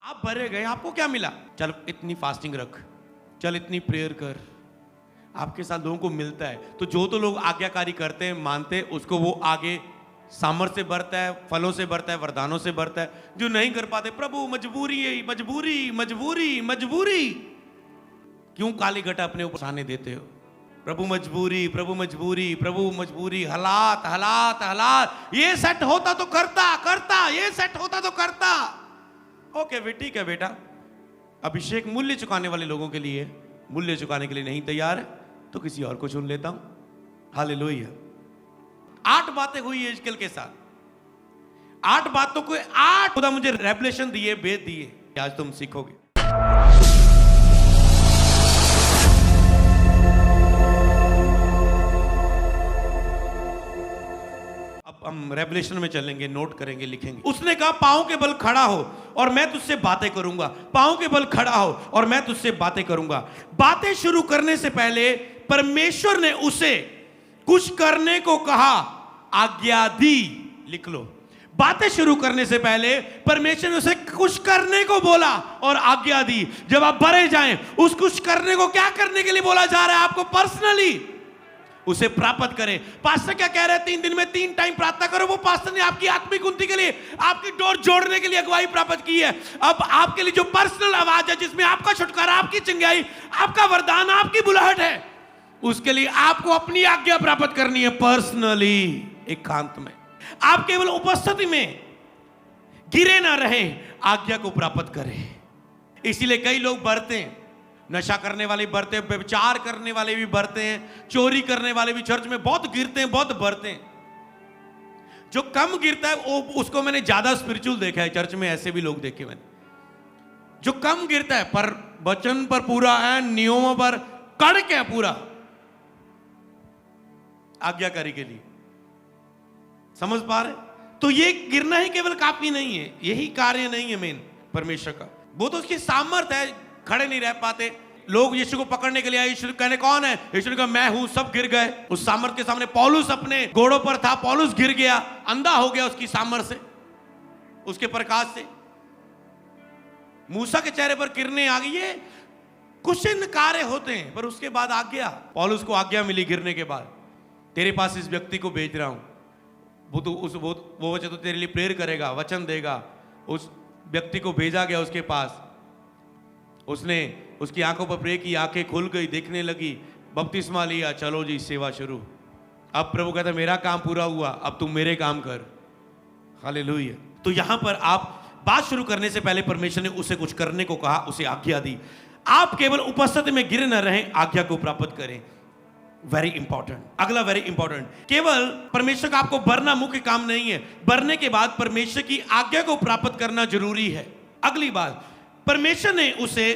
आप भरे गए, आपको क्या मिला? चल इतनी फास्टिंग रख, चल इतनी प्रेयर कर, आपके साथ लोगों को मिलता है। तो जो तो लोग आज्ञाकारी करते हैं, मानते हैं, उसको वो आगे सामर्थ से बढ़ता है, फलों से बढ़ता है, वरदानों से बढ़ता है। जो नहीं कर पाते, प्रभु मजबूरी है, मजबूरी मजबूरी मजबूरी, क्यों काली घटा अपने ऊपर आने देते हो? प्रभु मजबूरी, प्रभु मजबूरी, प्रभु मजबूरी, हालात हालात हालात, ये सेट होता तो करता करता, ये सेट होता तो करता। ओके वे ठीक है बेटा, अभिषेक मूल्य चुकाने वाले लोगों के लिए, मूल्य चुकाने के लिए नहीं तैयार है तो किसी और को चुन लेता हूं। हालेलुया। 8 बातें हुई एजकेल के साथ। 8 बातों को 8 खुदा मुझे रेवलेशन दिए, भेद दिए, आज तुम सीखोगे। अब हम रेवलेशन में चलेंगे, नोट करेंगे, लिखेंगे। उसने कहा पांव के बल खड़ा हो और मैं तुझसे बातें करूंगा। पांव के बल खड़ा हो और मैं तुझसे बातें करूंगा। बातें शुरू करने से पहले परमेश्वर ने उसे कुछ करने को कहा, आज्ञा दी। लिख लो, बातें शुरू करने से पहले परमेश्वर ने उसे कुछ करने को बोला और आज्ञा दी। जब आप भरे जाएं, उस कुछ करने को क्या करने के लिए बोला जा रहा है? आपको पर्सनली उसे प्राप्त करें। पास्टर क्या कह रहे हैं? 3 दिन में 3 टाइम प्रार्थना करो। वो पास्टर ने आपकी आत्मिक उन्नति के लिए, आपकी डोर जोड़ने के लिए अगुवाई प्राप्त की है। अब आपके लिए जो पर्सनल आवाज है, जिसमें आपका छुटकारा, आपकी चंगाई, आपका वरदान, आपकी बुलाहट है, उसके लिए आपको अपनी आज्ञा प्राप्त करनी है पर्सनली, एकांत में। आप केवल उपस्थिति में गिरे ना रहे, आज्ञा को प्राप्त करें। इसीलिए कई लोग बढ़ते हैं, नशा करने वाले बढ़ते हैं, व्यभिचार करने वाले भी बढ़ते हैं, चोरी करने वाले भी चर्च में बहुत गिरते हैं, बहुत बढ़ते हैं। जो कम गिरता है वो, उसको मैंने ज्यादा स्पिरिचुअल देखा है। चर्च में ऐसे भी लोग देखे मैंने, जो कम गिरता है पर वचन पर पूरा है, नियमों पर कड़क है, पूरा आज्ञाकारी के लिए। समझ पा रहे? तो ये गिरना ही केवल काफी नहीं है, यही कार्य नहीं है मेन परमेश्वर का। वो तो उसकी सामर्थ है, खड़े नहीं रह पाते लोग। यीशु को पकड़ने के लिए आए, यीशु कहने कौन है? यीशु ने कहा मैं हूं, सब गिर गए उस सामर्थ के सामने। पौलुस अपने घोड़ों पर था, पौलुस गिर गया, अंधा हो गया उसकी सामर्थ से, उसके प्रकाश से। मूसा के चेहरे पर किरणें आ गई। ये कुछ कार्य होते हैं, पर उसके बाद आज्ञा, पौलुस को आज्ञा मिली गिरने के बाद, तेरे पास इस व्यक्ति को भेज रहा हूं, वो तो वो बच्चा तो तेरे लिए प्रेयर करेगा, वचन देगा। उस व्यक्ति को भेजा गया उसके पास, उसने उसकी आंखों पर प्रे की, आंखें खुल गई, देखने लगी, बपतिस्मा लिया, चलो जी सेवा शुरू। अब प्रभु कहता मेरा काम पूरा हुआ, अब तुम मेरे काम कर। हालेलुया। तो यहां पर आप बात शुरू करने से पहले परमेश्वर ने उसे कुछ करने को कहा, उसे आज्ञा दी। आप केवल उपस्थिति में गिरे न रहें, आज्ञा को प्राप्त करें। Very important. अगला वेरी इंपॉर्टेंट, केवल परमेश्वर का आपको भरना मुख्य काम नहीं है, भरने के बाद परमेश्वर की आज्ञा को प्राप्त करना जरूरी है। अगली बात, परमेश्वर ने उसे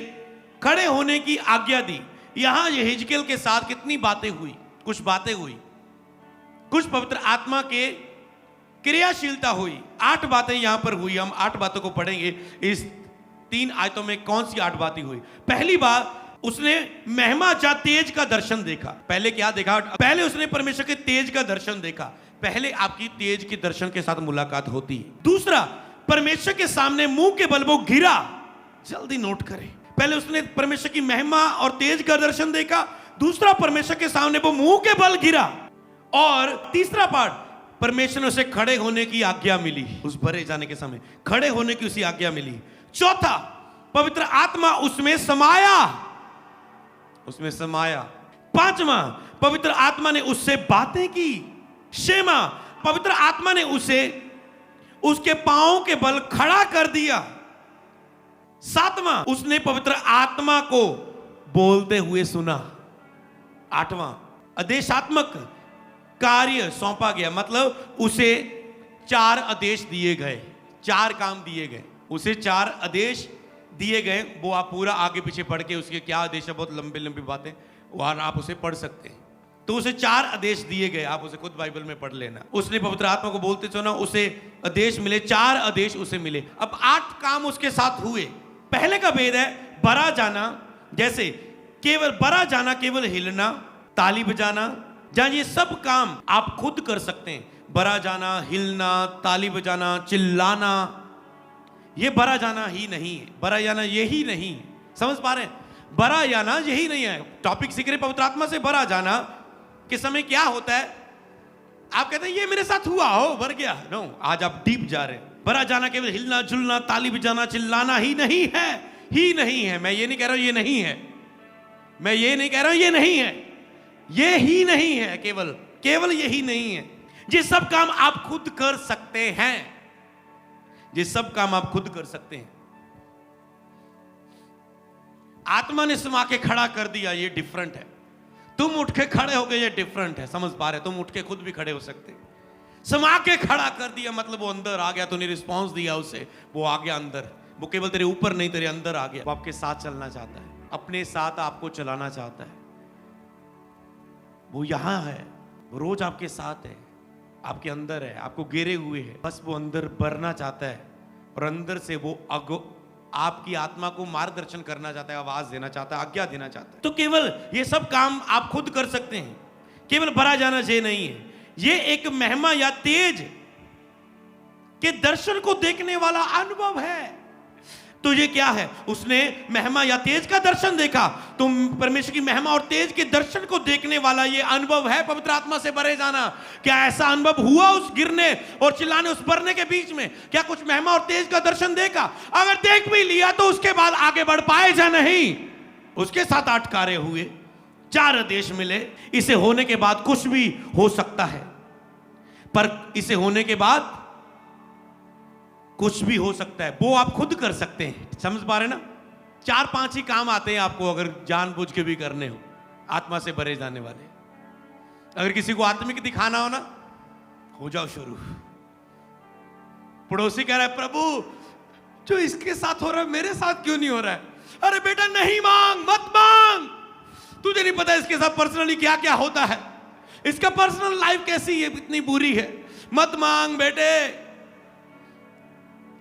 खड़े होने की आज्ञा दी। यहां यहेजकेल के साथ कितनी बातें हुई? कुछ बातें हुई, कुछ पवित्र आत्मा के क्रियाशीलता हुई। 8 बातें यहां पर हुई। हम 8 बातों को पढ़ेंगे। इस 3 आयतों में कौन सी 8 बातें हुई? पहली बात, उसने महिमा जा तेज का दर्शन देखा। पहले क्या देखा? पहले उसने परमेश्वर के तेज का दर्शन देखा। पहले आपकी तेज के दर्शन के साथ मुलाकात होती है। दूसरा, परमेश्वर के सामने मुंह के बल वो गिरा। जल्दी नोट करें, पहले उसने परमेश्वर की महिमा और तेज का दर्शन देखा। दूसरा, परमेश्वर के सामने वो मुंह के बल गिरा। और तीसरा पार्ट, परमेश्वर ने उसे खड़े होने की आज्ञा मिली। उस भरे जाने के समय खड़े होने की उसी आज्ञा मिली। चौथा, पवित्र आत्मा उसमें समाया, उसमें समाया। पांचवा, पवित्र आत्मा ने उससे बातें की। छठवां, पवित्र आत्मा ने उसे उसके पांव के बल खड़ा कर दिया। सातवां, उसने पवित्र आत्मा को बोलते हुए सुना। आठवां, आदेशात्मक कार्य सौंपा गया, मतलब उसे 4 आदेश दिए गए, 4 काम दिए गए, उसे 4 आदेश दिए गए। वो आप पूरा आगे पीछे पढ़ के उसके क्या आदेश है, बहुत लंबी लंबी बातें, वहां आप उसे पढ़ सकते हैं। तो उसे 4 आदेश दिए गए, आप उसे खुद बाइबल में पढ़ लेना। उसने पवित्र आत्मा को बोलते सुना, उसे आदेश मिले, 4 आदेश उसे मिले। अब 8 काम उसके साथ हुए। पहले का भेद है बरा जाना। जैसे केवल बरा जाना, केवल हिलना, ताली बजाना, जहां ये सब काम आप खुद कर सकते हैं। बरा जाना, हिलना, ताली बजाना, चिल्लाना, ये बरा जाना ही नहीं है, बरा जाना यही नहीं है। समझ पा रहे हैं? बरा जाना यही नहीं है। टॉपिक सीख रहे पवित्र आत्मा से बरा जाना के समय क्या होता है? आप कहते हैं ये मेरे साथ हुआ हो, भर गया। नो, आज आप डीप जा रहे हैं। बरा जाना केवल हिलना झुलना ताली बजाना चिल्लाना ही नहीं है, ही नहीं है। मैं ये नहीं कह रहा हूं ये नहीं है, मैं ये नहीं कह रहा हूं ये नहीं है, ये ही नहीं है, केवल यही नहीं है। ये सब काम आप खुद कर सकते हैं, ये सब काम आप खुद कर सकते हैं। आत्मा ने समा के खड़ा कर दिया, ये डिफरेंट है। तुम उठ के खड़े हो गए, ये डिफरेंट है। समझ पा रहे? तुम उठ के खुद भी खड़े हो सकते। समा के खड़ा कर दिया मतलब वो अंदर आ गया, तूने रिस्पांस दिया उसे, वो आ गया अंदर। वो केवल तेरे ऊपर नहीं, तेरे अंदर आ गया। वो आपके साथ चलना चाहता है, अपने साथ आपको चलाना चाहता है। वो यहां है, वो रोज आपके साथ है, आपके अंदर है, आपको घेरे हुए है। बस वो अंदर भरना चाहता है और अंदर से वो आपकी आत्मा को मार्गदर्शन करना चाहता है, आवाज देना चाहता है, आज्ञा देना चाहता है। तो केवल ये सब काम आप खुद कर सकते हैं। केवल भरा जाना ये नहीं है, ये एक महिमा या तेज के दर्शन को देखने वाला अनुभव है। तो ये क्या है? उसने महिमा या तेज का दर्शन देखा, तो परमेश्वर की महिमा और तेज के दर्शन को देखने वाला ये अनुभव है पवित्र आत्मा से भरे जाना। क्या ऐसा अनुभव हुआ उस गिरने और चिल्लाने, उस भरने के बीच में? क्या कुछ महिमा और तेज का दर्शन देखा? अगर देख भी लिया तो उसके बाद आगे बढ़ पाए या नहीं? उसके साथ 8 कार्य हुए, 4 आदेश मिले। इसे होने के बाद कुछ भी हो सकता है, पर इसे होने के बाद कुछ भी हो सकता है, वो आप खुद कर सकते हैं। समझ पा रहे ना? 4-5 ही काम आते हैं आपको अगर जानबूझ के भी करने हो, आत्मा से भरे जाने वाले। अगर किसी को आत्मिक दिखाना हो ना, हो जाओ शुरू। पड़ोसी कह रहा है प्रभु जो इसके साथ हो रहा है मेरे साथ क्यों नहीं हो रहा है? अरे बेटा नहीं मांग, मत मांग। तुझे नहीं पता इसके साथ पर्सनली क्या क्या होता है, इसका पर्सनल लाइफ कैसी है, इतनी बुरी है। मत मांग बेटे,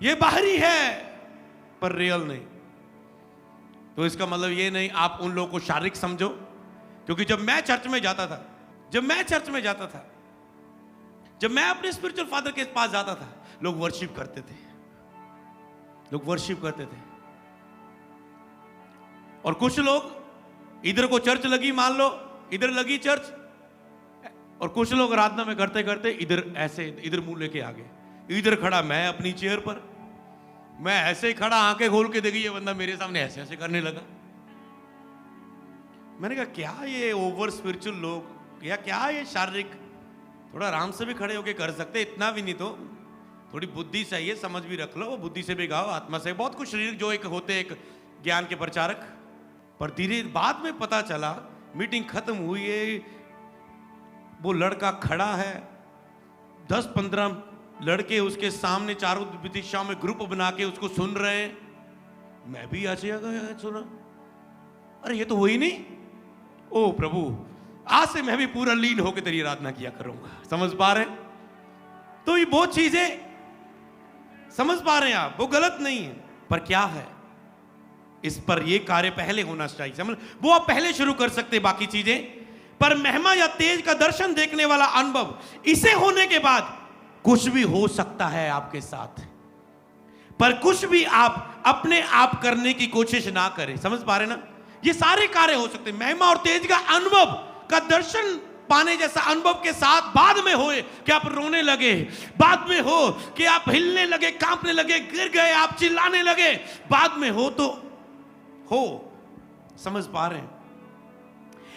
ये बाहरी है पर रियल नहीं। तो इसका मतलब ये नहीं आप उन लोगों को शारीरिक समझो। क्योंकि जब मैं चर्च में जाता था, जब मैं अपने स्पिरिचुअल फादर के पास जाता था, लोग वर्शिप करते थे, और कुछ लोग इधर को चर्च लगी, मान लो इधर लगी चर्च, और कुछ लोग आराधना में करते करते इधर ऐसे इधर मुंह लेके आ गए। इधर खड़ा मैं अपनी चेयर पर, मैं ऐसे ही खड़ा, आंखें खोल के देखी, ये बंदा मेरे सामने ऐसे ऐसे करने लगा। मैंने कहा क्या ये ओवर स्पिरिचुअल लोग, या क्या ये शारीरिक? थोड़ा आराम से भी खड़े होके कर सकते, इतना भी नहीं तो थोड़ी बुद्धि चाहिए, समझ भी रख लो। वो बुद्धि से भी गाओ, आत्मा से। बहुत कुछ शरीर जो एक होते एक ज्ञान के प्रचारक। पर धीरे बाद में पता चला, मीटिंग खत्म हुई है, वो लड़का खड़ा है, 10-15 लड़के उसके सामने चारों दिशाओं में ग्रुप बना के उसको सुन रहे हैं। मैं भी ऐसे सुना, अरे ये तो हुई नहीं। ओ प्रभु, आज से मैं भी पूरा लीन होकर तेरी आराधना किया करूंगा। समझ पा रहे हैं? तो ये बहुत चीजें समझ पा रहे हैं आप, वो गलत नहीं है, पर क्या है इस पर ये कार्य पहले होना चाहिए। समझ, वो आप पहले शुरू कर सकते बाकी चीजें, पर महिमा या तेज का दर्शन देखने वाला अनुभव, इसे होने के बाद कुछ भी हो सकता है आपके साथ। पर कुछ भी आप अपने आप करने की कोशिश ना करें। समझ पा रहे ना? ये सारे कार्य हो सकते हैं। महिमा और तेज का अनुभव का दर्शन पाने जैसा अनुभव के साथ बाद में होए कि आप रोने लगे, बाद में हो कि आप हिलने लगे, कांपने लगे, गिर गए, आप चिल्लाने लगे, बाद में हो तो हो। समझ पा रहे हैं?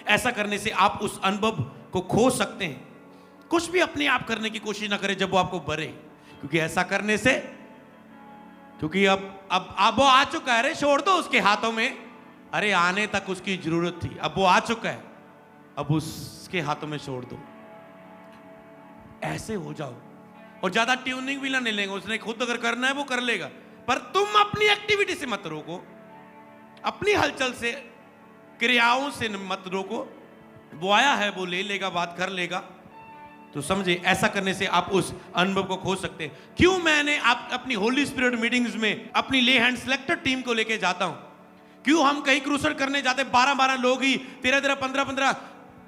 ऐसा करने से आप उस अनुभव को खो सकते हैं। कुछ भी अपने आप करने की कोशिश ना करें जब वो आपको भरे, क्योंकि ऐसा करने से, क्योंकि अब वो आ चुका है। अरे छोड़ दो उसके हाथों में, अरे आने तक उसकी जरूरत थी, अब वो आ चुका है, अब उसके हाथों में छोड़ दो। ऐसे हो जाओ, और ज्यादा ट्यूनिंग भी ना लेंगे। उसने खुद अगर करना है वो कर लेगा, पर तुम अपनी एक्टिविटी से मत रोको, अपनी हलचल से, क्रियाओं से मत रोको। वो आया है, वो ले लेगा, बात कर लेगा। तो समझे, ऐसा करने से आप उस अनुभव को खो सकते हैं। क्यों मैंने आप अपनी होली स्पिरिट मीटिंग्स में अपनी ले हैंड सिलेक्टेड टीम को लेके जाता हूं? क्यों हम कहीं क्रूसर करने जाते 12-12 लोग ही, 13-13, 15-15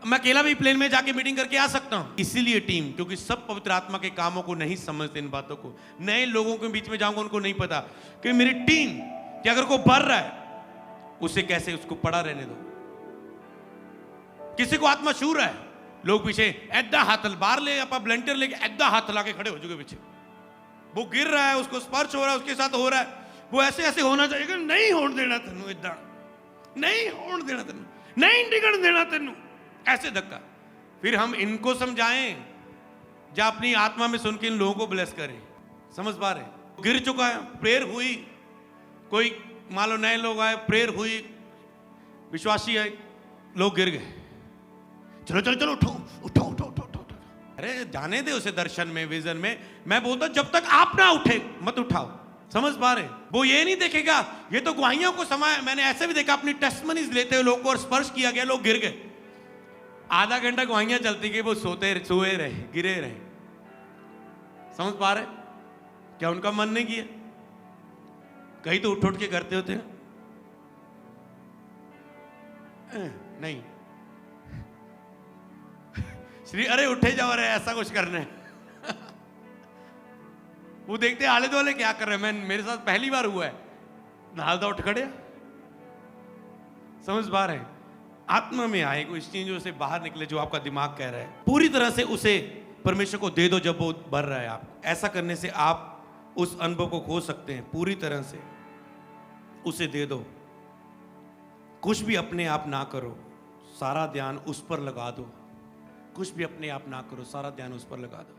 मैं अकेला भी प्लेन में जाके मीटिंग करके आ सकता हूं। इसीलिए टीम, क्योंकि सब पवित्र आत्मा के कामों को नहीं समझते, इन बातों को। नए लोगों के बीच में जाऊंगा, उनको नहीं पता कि मेरी टीम कि अगर कोई बढ़ रहा है उसे कैसे उसको पड़ा रहने दो। किसी को आत्मा छू रहा है, लोग पीछे ऐदा हाथ बाहर ले, आप ब्लेंटर लेके ऐदा हाथ ला के खड़े हो चुके पीछे। वो गिर रहा है, उसको स्पर्श हो रहा है, उसके साथ हो रहा है, वो ऐसे ऐसे होना चाहिए कि नहीं होने देना तेनू, इदा नहीं होने देना तेनू, नहीं डिगण देना तेनू, ऐसे धक्का। फिर हम इनको समझाएं या अपनी आत्मा में सुन के इन लोगों को ब्लेस करें। समझ पा रहे? गिर चुका है, प्रेयर हुई, कोई मान लो नए लोग आए, प्रेयर हुई, विश्वासी आए, लोग गिर गए, चलो चलो चलो उठो उठो उठो उठो उठो। अरे जाने दे उसे दर्शन में, विजन में। मैं बोलता जब तक आप ना उठे मत उठाओ। समझ पा रहे? वो ये नहीं देखेगा, ये तो गवाहियों को समय। मैंने ऐसे भी देखा, अपनी टेस्टमनीज लेते हुए लोग को और स्पर्श किया गया, लोग गिर गए। आधा घंटा गवाहियां चलती गई, वो सोए रहे, गिरे रहे। समझ पा रहे? क्या उनका मन नहीं किया? कहीं तो उठ उठ के करते होते हैं। नहीं श्री, अरे उठे जाओ, अरे ऐसा कुछ करना है। वो देखते आले दुआले क्या कर रहे हैं। मैं, मेरे साथ पहली बार हुआ है, नहा उठ खड़े। समझ पा रहे हैं? आत्मा में आए, कोई चीजों से बाहर निकले जो आपका दिमाग कह रहा है, पूरी तरह से उसे परमेश्वर को दे दो। जब वो बढ़ रहा है, आप ऐसा करने से आप उस अनुभव को खो सकते हैं। पूरी तरह से उसे दे दो, कुछ भी अपने आप ना करो, सारा ध्यान उस पर लगा दो। कुछ भी अपने आप ना करो, सारा ध्यान उस पर लगा दो।